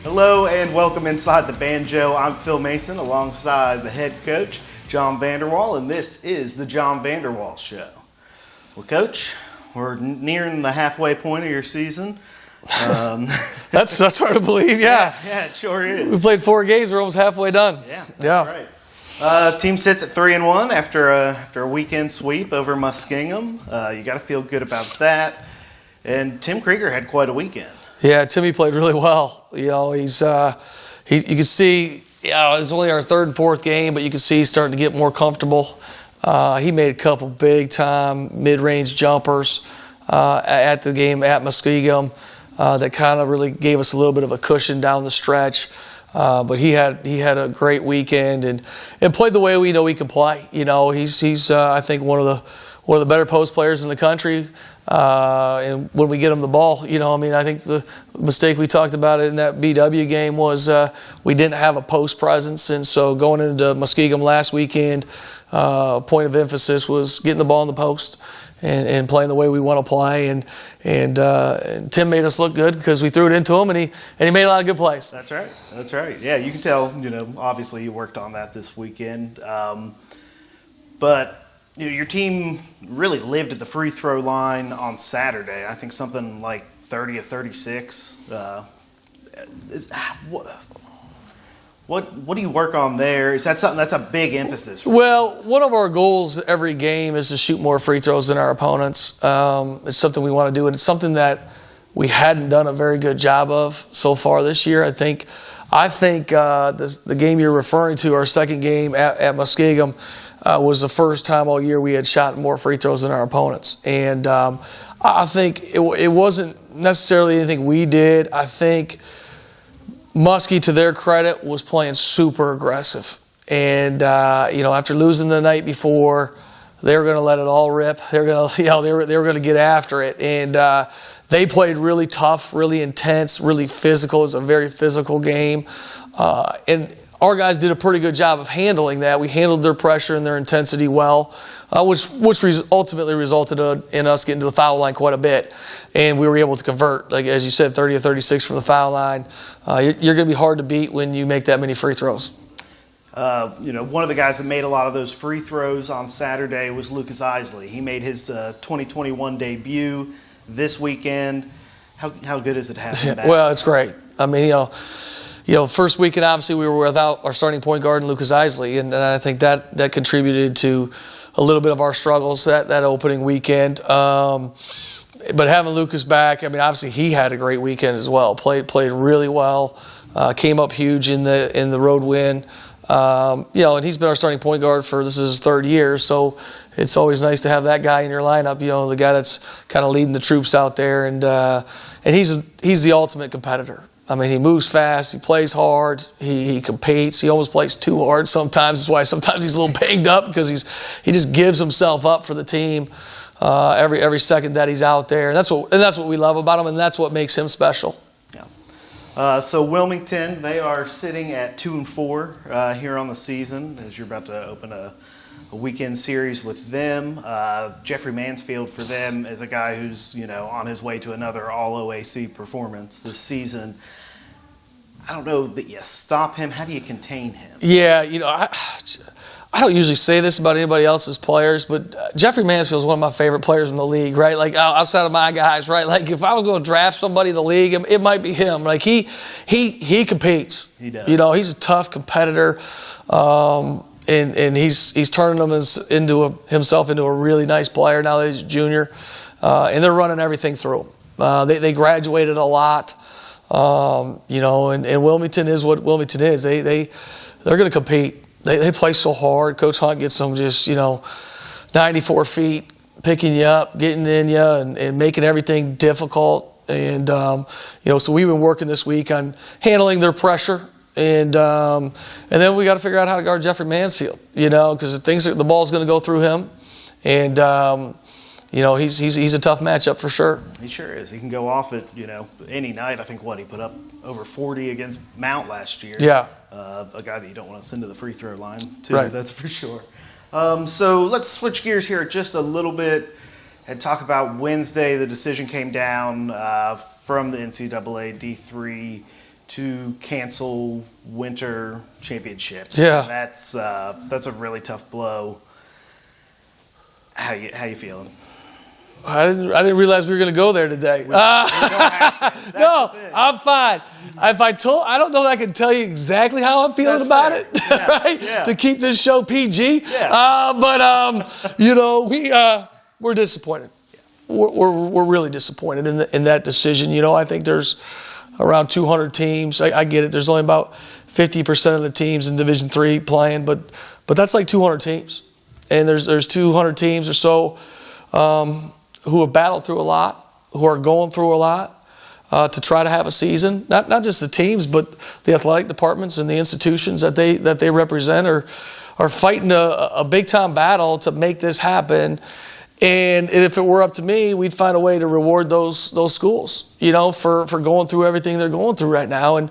Hello and welcome inside the banjo. I'm Phil Mason alongside the head coach, John VanderWal, and this is the John VanderWal Show. Well, Coach, we're nearing the halfway point of your season. That's hard to believe, yeah. Yeah, it sure is. We played 4 games, we're almost halfway done. Yeah, that's right. Team sits at 3-1 after a weekend sweep over Muskingum. You got to feel good about that. And Tim Kroeger had quite a weekend. Yeah, Timmy played really well. You know, you can see, it was only our 3rd and 4th game, but you can see he's starting to get more comfortable. He made a couple big-time mid-range jumpers at the game at Muskingum that kind of really gave us a little bit of a cushion down the stretch. But he had a great weekend and played the way we know he can play. You know, he's I think one of the better post players in the country. And when we get him the ball, you know, I mean, I think the mistake we talked about in that BW game was we didn't have a post presence, and so going into Muskingum last weekend, point of emphasis was getting the ball in the post and playing the way we want to play. And Tim made us look good because we threw it into him, and he made a lot of good plays. That's right. Yeah, you can tell. You know, obviously you worked on that this weekend, but. You know, your team really lived at the free throw line on Saturday. I think something like 30 of 36. What do you work on there? Is that something that's a big emphasis for you? Well, one of our goals every game is to shoot more free throws than our opponents. It's something we want to do, and it's something that we hadn't done a very good job of so far this year. I think the game you're referring to, our second game at Muskingum, was the first time all year we had shot more free throws than our opponents. And I think it wasn't necessarily anything we did. I think Muskie, to their credit, was playing super aggressive. And, after losing the night before, they were going to let it all rip. They were going to, they were going to get after it. And they played really tough, really intense, really physical. It was a very physical game. And our guys did a pretty good job of handling that. We handled their pressure and their intensity well, which ultimately resulted in us getting to the foul line quite a bit. And we were able to convert, like as you said, 30 or 36 from the foul line. You're going to be hard to beat when you make that many free throws. One of the guys that made a lot of those free throws on Saturday was Lucas Isley. He made his 2021 debut this weekend. How good is it to have him back? Well, it's great. I mean, first weekend, obviously, we were without our starting point guard, Lucas Isley, and I think that contributed to a little bit of our struggles that opening weekend. But having Lucas back, I mean, obviously, he had a great weekend as well. Played really well. Came up huge in the road win. And he's been our starting point guard for this is his 3rd year, so it's always nice to have that guy in your lineup. You know, the guy that's kind of leading the troops out there, and he's the ultimate competitor. I mean, he moves fast, he plays hard, he competes, he almost plays too hard sometimes. That's why sometimes he's a little banged up because he just gives himself up for the team every second that he's out there. And that's what we love about him, and that's what makes him special. Yeah. So Wilmington, they are sitting at 2-4 here on the season as you're about to open a weekend series with them. Jeffrey Mansfield for them is a guy who's on his way to another All-OAC performance this season. I don't know that you stop him. How do you contain him? Yeah, I don't usually say this about anybody else's players, but Jeffrey Mansfield is one of my favorite players in the league, right? Like outside of my guys, right? Like if I was going to draft somebody in the league, it might be him. Like he competes. He does. He's a tough competitor. And he's turning himself into a really nice player now that he's a junior, and they're running everything through him. They graduated a lot, and Wilmington is what Wilmington is. They're going to compete. They play so hard. Coach Hunt gets them just 94 feet, picking you up, getting in you, and making everything difficult. And so we've been working this week on handling their pressure. And then we got to figure out how to guard Jeffrey Mansfield, because the ball's going to go through him, and he's a tough matchup for sure. He sure is. He can go off at any night. I think he put up over 40 against Mount last year. Yeah, a guy that you don't want to send to the free throw line too. Right. That's for sure. So let's switch gears here just a little bit and talk about Wednesday. The decision came down from the NCAA D3 to cancel winter championships. Yeah. That's a really tough blow. How you feeling? I didn't realize we were going to go there today. No, I'm fine. I don't know that I can tell you exactly how I'm feeling about it, yeah. right? Yeah. To keep this show PG. Yeah. We're disappointed. We're really disappointed in that decision. I think there's around 200 teams. I get it. There's only about 50% of the teams in Division III playing, but that's like 200 teams, and there's 200 teams or so. Who have battled through a lot, who are going through a lot to try to have a season. Not just the teams, but the athletic departments and the institutions that they represent are fighting a big time battle to make this happen. And if it were up to me, we'd find a way to reward those schools, for going through everything they're going through right now. And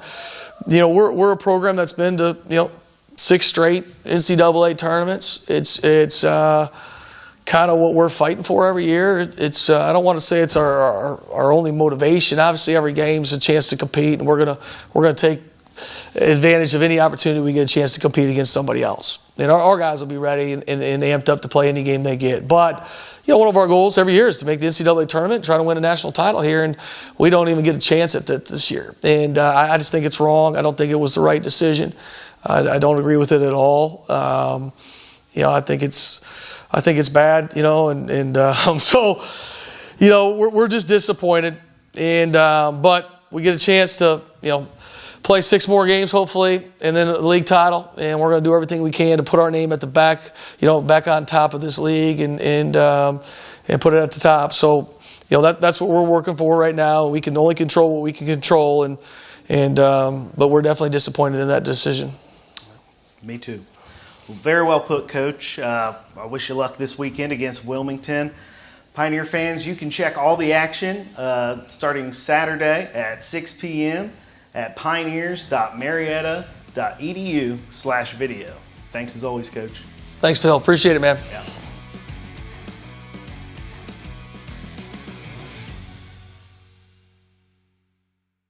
we're a program that's been to 6 straight NCAA tournaments. It's kind of what we're fighting for every year. It's I don't want to say it's our only motivation. Obviously, every game's a chance to compete, and we're gonna take advantage of any opportunity we get a chance to compete against somebody else. And our guys will be ready and amped up to play any game they get. But one of our goals every year is to make the NCAA tournament, try to win a national title here, and we don't even get a chance at that this year. And I just think it's wrong. I don't think it was the right decision. I don't agree with it at all. I think it's bad, so we're just disappointed, and but we get a chance to play 6 more games hopefully, and then a league title, and we're going to do everything we can to put our name at the back on top of this league and put it at the top. So that's what we're working for right now. We can only control what we can control, but we're definitely disappointed in that decision. Me too. Well, very well put, Coach. I wish you luck this weekend against Wilmington. Pioneer fans, you can check all the action starting Saturday at 6 p.m. at pioneers.marietta.edu/video. Thanks as always, Coach. Thanks, Phil. Appreciate it, man. Yeah.